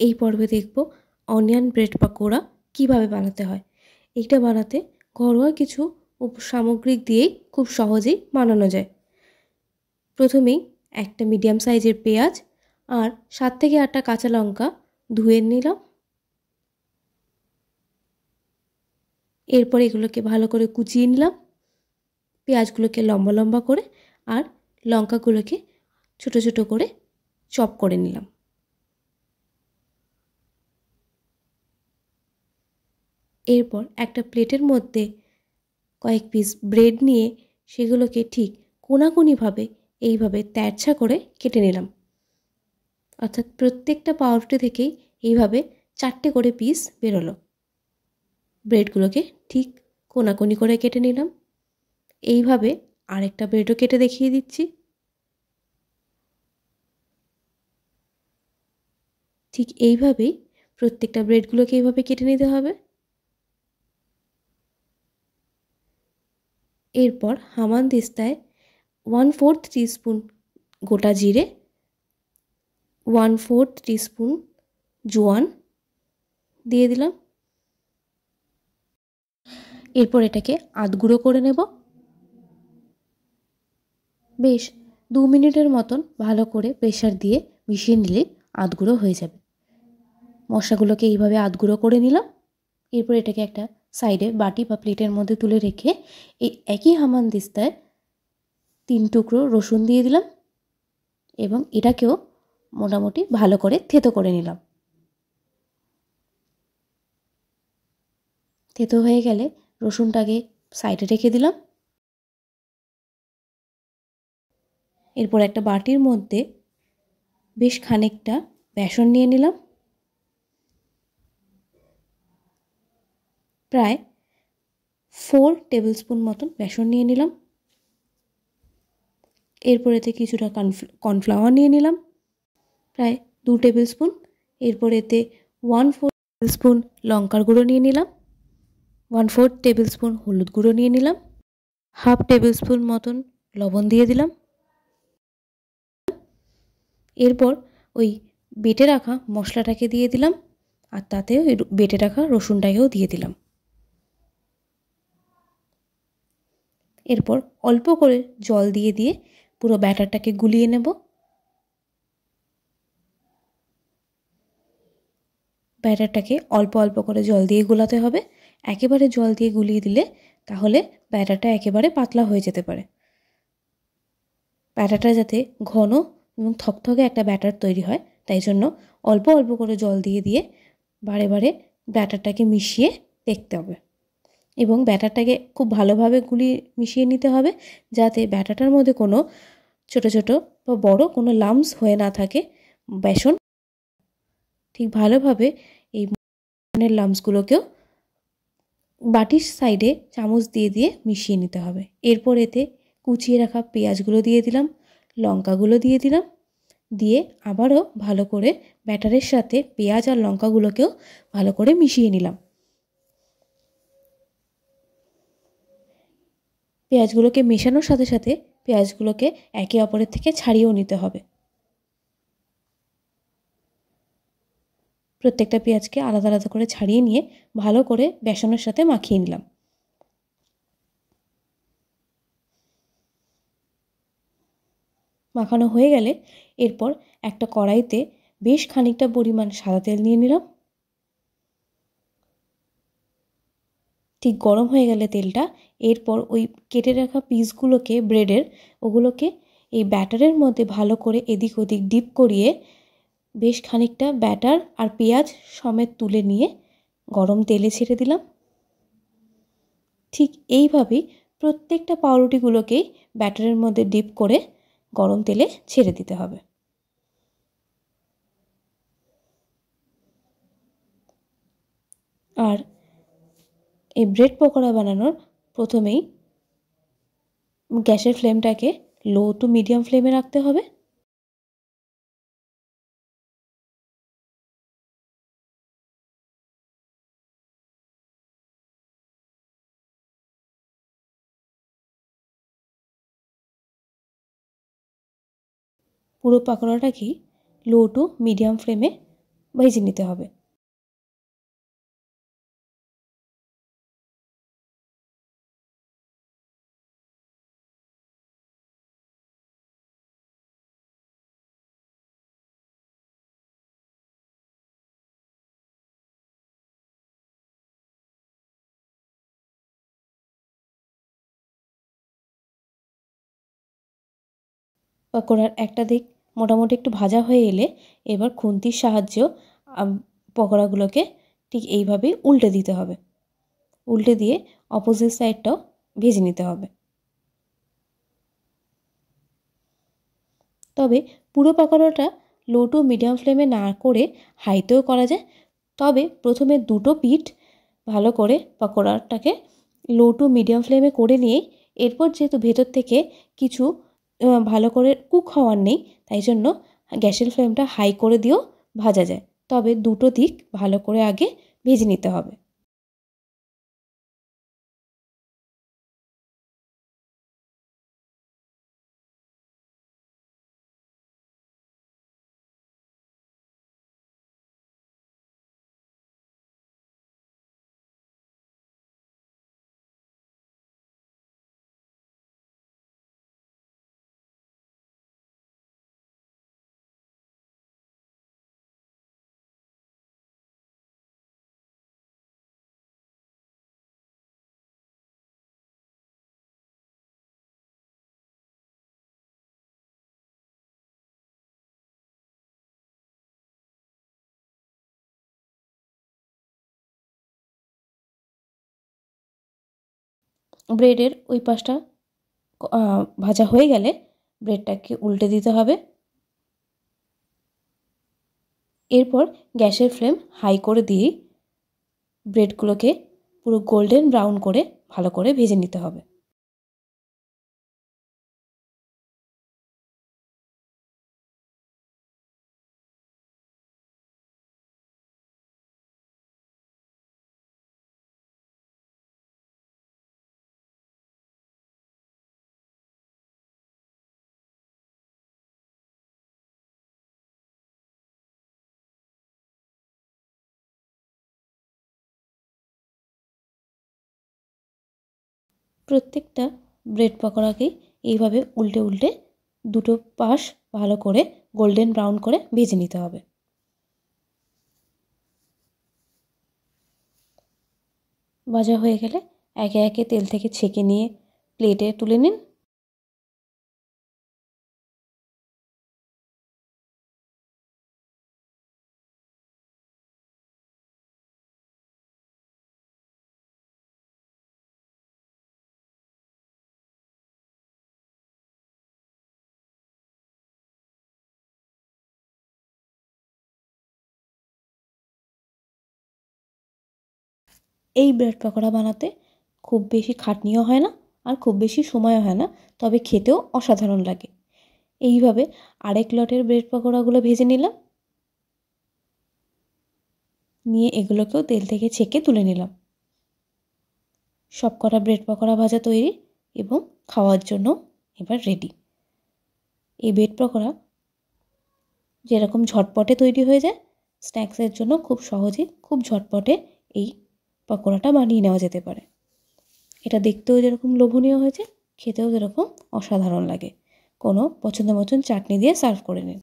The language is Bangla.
এই পর্বে দেখব অনিয়ন ব্রেড পাকোড়া কিভাবে বানাতে হয়। এটা বানাতে ঘরোয়া কিছু সামগ্রী দিয়েই খুব সহজেই বানানো যায়। প্রথমেই একটা মিডিয়াম সাইজের পেঁয়াজ আর 7 থেকে 8টা কাঁচা লঙ্কা ধুয়ে নিলাম। এরপর এগুলোকে ভালো করে কুচিয়ে নিলাম। পেঁয়াজগুলোকে লম্বা লম্বা করে আর লঙ্কাগুলোকে ছোট ছোট করে চপ করে নিলাম। এরপর একটা প্লেটের মধ্যে কয়েক পিস ব্রেড নিয়ে সেগুলোকে ঠিক কোনাকুনিভাবে এইভাবে তেরছা করে কেটে নিলাম। অর্থাৎ প্রত্যেকটা পাউরুটি থেকেই এইভাবে 4টে করে পিস বেরোলো। ব্রেডগুলোকে ঠিক কোনাকুনি করে কেটে নিলাম। এইভাবে আরেকটা ব্রেডও কেটে দেখিয়ে দিচ্ছি। ঠিক এইভাবেই প্রত্যেকটা ব্রেডগুলোকে এইভাবে কেটে নিতে হবে। এরপর হামানদিস্তায় 1/4 টিস্পুন গোটা জিরে, 1/4 টিস্পুন জোয়ান দিয়ে দিলাম। এরপর এটাকে আধগুঁড়ো করে নেব। বেশ 2 মিনিটের মতন ভালো করে প্রেসার দিয়ে মিশিয়ে নিলে আধগুঁড়ো হয়ে যাবে। মশলাগুলোকে এইভাবে আধগুঁড়ো করে নিলাম। এরপর এটাকে একটা সাইডে বাটি বা প্লেটের মধ্যে তুলে রেখে এই একই হামানদিস্তায় 3 টুকরো রসুন দিয়ে দিলাম এবং এটাকেও মোটামুটি ভালো করে থেতো করে নিলাম। থেতো হয়ে গেলে রসুনটাকে সাইডে রেখে দিলাম। এরপর একটা বাটির মধ্যে বেশ খানিকটা বেসন নিয়ে নিলাম। প্রায় 4 টেবিল স্পুন মতন বেসন নিয়ে নিলাম। এরপর এতে কিছুটা কর্নফ্লাওয়ার নিয়ে নিলাম, প্রায় 2 টেবিল স্পুন। এরপর এতে 1/4 টেবিল স্পুন লঙ্কার গুঁড়ো নিয়ে নিলাম, 1/4 টেবিল স্পুন হলুদ গুঁড়ো নিয়ে নিলাম, 1/2 টেবিল স্পুন মতন লবণ দিয়ে দিলাম। এরপর ওই বেটে রাখা মশলাটাকে দিয়ে দিলাম আর তাতে ওই বেটে রাখা রসুনটাকেও দিয়ে দিলাম। এরপর অল্প করে জল দিয়ে দিয়ে পুরো ব্যাটারটাকে গুলিয়ে নেব। ব্যাটারটাকে অল্প অল্প করে জল দিয়ে গোলাতে হবে। একেবারে জল দিয়ে গুলিয়ে দিলে তাহলে ব্যাটারটা একেবারে পাতলা হয়ে যেতে পারে। ব্যাটারটা যাতে ঘন এবং থকথকে একটা ব্যাটার তৈরি হয় তাই জন্য অল্প অল্প করে জল দিয়ে দিয়ে বারে বারে ব্যাটারটাকে মিশিয়ে দেখতে হবে এবং ব্যাটারটাকে খুব ভালোভাবে মিশিয়ে নিতে হবে যাতে ব্যাটারটার মধ্যে কোনো ছোট ছোট বা বড় কোনো লাম্পস হয়ে না থাকে। বেসন ঠিক ভালোভাবে এই বেসনের লাম্পসগুলোকেও বাটির সাইডে চামচ দিয়ে দিয়ে মিশিয়ে নিতে হবে। এরপর এতে কুচিয়ে রাখা পেঁয়াজগুলো দিয়ে দিলাম, লঙ্কাগুলো দিয়ে দিলাম, দিয়ে আবারও ভালো করে ব্যাটারের সাথে পেঁয়াজ আর লঙ্কাগুলোকেও ভালো করে মিশিয়ে নিলাম। পেঁয়াজগুলোকে মেশানোর সাথে সাথে পেঁয়াজগুলোকে একে অপরের থেকে ছাড়িয়েও নিতে হবে। প্রত্যেকটা পেঁয়াজকে আলাদা আলাদা করে ছাড়িয়ে নিয়ে ভালো করে বেসনের সাথে মাখিয়ে নিলাম। মাখানো হয়ে গেলে এরপর একটা কড়াইতে বেশ খানিকটা পরিমাণ সাদা তেল নিয়ে নিলাম। ঠিক গরম হয়ে গেলে তেলটা এরপর ওই কেটে রাখা পিসগুলোকে ব্রেডের ওগুলোকে এই ব্যাটারের মধ্যে ভালো করে এদিক ওদিক ডিপ করিয়ে বেশ খানিকটা ব্যাটার আর পেঁয়াজ সমেত তুলে নিয়ে গরম তেলে ছেড়ে দিলাম। ঠিক এইভাবেই প্রত্যেকটা পাউরুটিগুলোকেই ব্যাটারের মধ্যে ডিপ করে গরম তেলে ছেড়ে দিতে হবে। আর এই ব্রেড পকোড়া বানানোর প্রথমেই গ্যাসের ফ্লেমটাকে লো টু মিডিয়াম ফ্লেমে রাখতে হবে। পুরো পাকোড়াটাকেই লো টু মিডিয়াম ফ্লেমে ভেজে নিতে হবে। পকোড়ার একটা দিক মোটামুটি একটু ভাজা হয়ে এলে এবার খুন্তির সাহায্যেও পকোড়াগুলোকে ঠিক এইভাবেই উল্টে দিতে হবে। উল্টে দিয়ে অপোজিট সাইডটাও ভেজে নিতে হবে। তবে পুরো পকোড়াটা লো টু মিডিয়াম ফ্লেমে না করে হাইতেও করা যায়। তবে প্রথমে দুটো পিঠ ভালো করে পকোড়াটাকে লো টু মিডিয়াম ফ্লেমে করে নিয়েই এরপর যেহেতু ভেতর থেকে কিছু ভালো করে কুক হওয়ার নেই, তাই জন্য গ্যাসের ফ্লেমটা হাই করে দিয়েও ভাজা যায়। তবে দুটো দিক ভালো করে আগে ভেজে নিতে হবে। ব্রেডের ওই পাশটা ভাজা হয়ে গেলে ব্রেডটাকে উল্টে দিতে হবে। এরপর গ্যাসের ফ্লেম হাই করে দিয়েই ব্রেডগুলোকে পুরো গোল্ডেন ব্রাউন করে ভালো করে ভেজে নিতে হবে। প্রত্যেকটা ব্রেড পকোড়াকেই এইভাবে উল্টে উল্টে দুটো পাশ ভালো করে গোল্ডেন ব্রাউন করে ভেজে নিতে হবে। ভাজা হয়ে গেলে একে একে তেল থেকে ছেঁকে নিয়ে প্লেটে তুলে নিন। এই ব্রেড পকোড়া বানাতে খুব বেশি খাটনিও হয় না আর খুব বেশি সময়ও হয় না, তবে খেতেও অসাধারণ লাগে। এইভাবে আরেক লটের ব্রেড পকোড়াগুলো ভেজে নিলাম, নিয়ে এগুলোকেও তেল থেকে ছেঁকে তুলে নিলাম। সব কটা ব্রেড পকোড়া ভাজা তৈরি এবং খাওয়ার জন্য এবার রেডি। এই ব্রেড পকোড়া যেরকম ঝটপটে তৈরি হয়ে যায়, স্ন্যাক্সের জন্য খুব সহজে খুব ঝটপটে এই পকোড়াটা বানিয়ে নেওয়া যেতে পারে। এটা দেখতেও যেরকম লোভনীয় হয়েছে, খেতেও যেরকম অসাধারণ লাগে। কোনো পছন্দ মতন চাটনি দিয়ে সার্ভ করে নিন।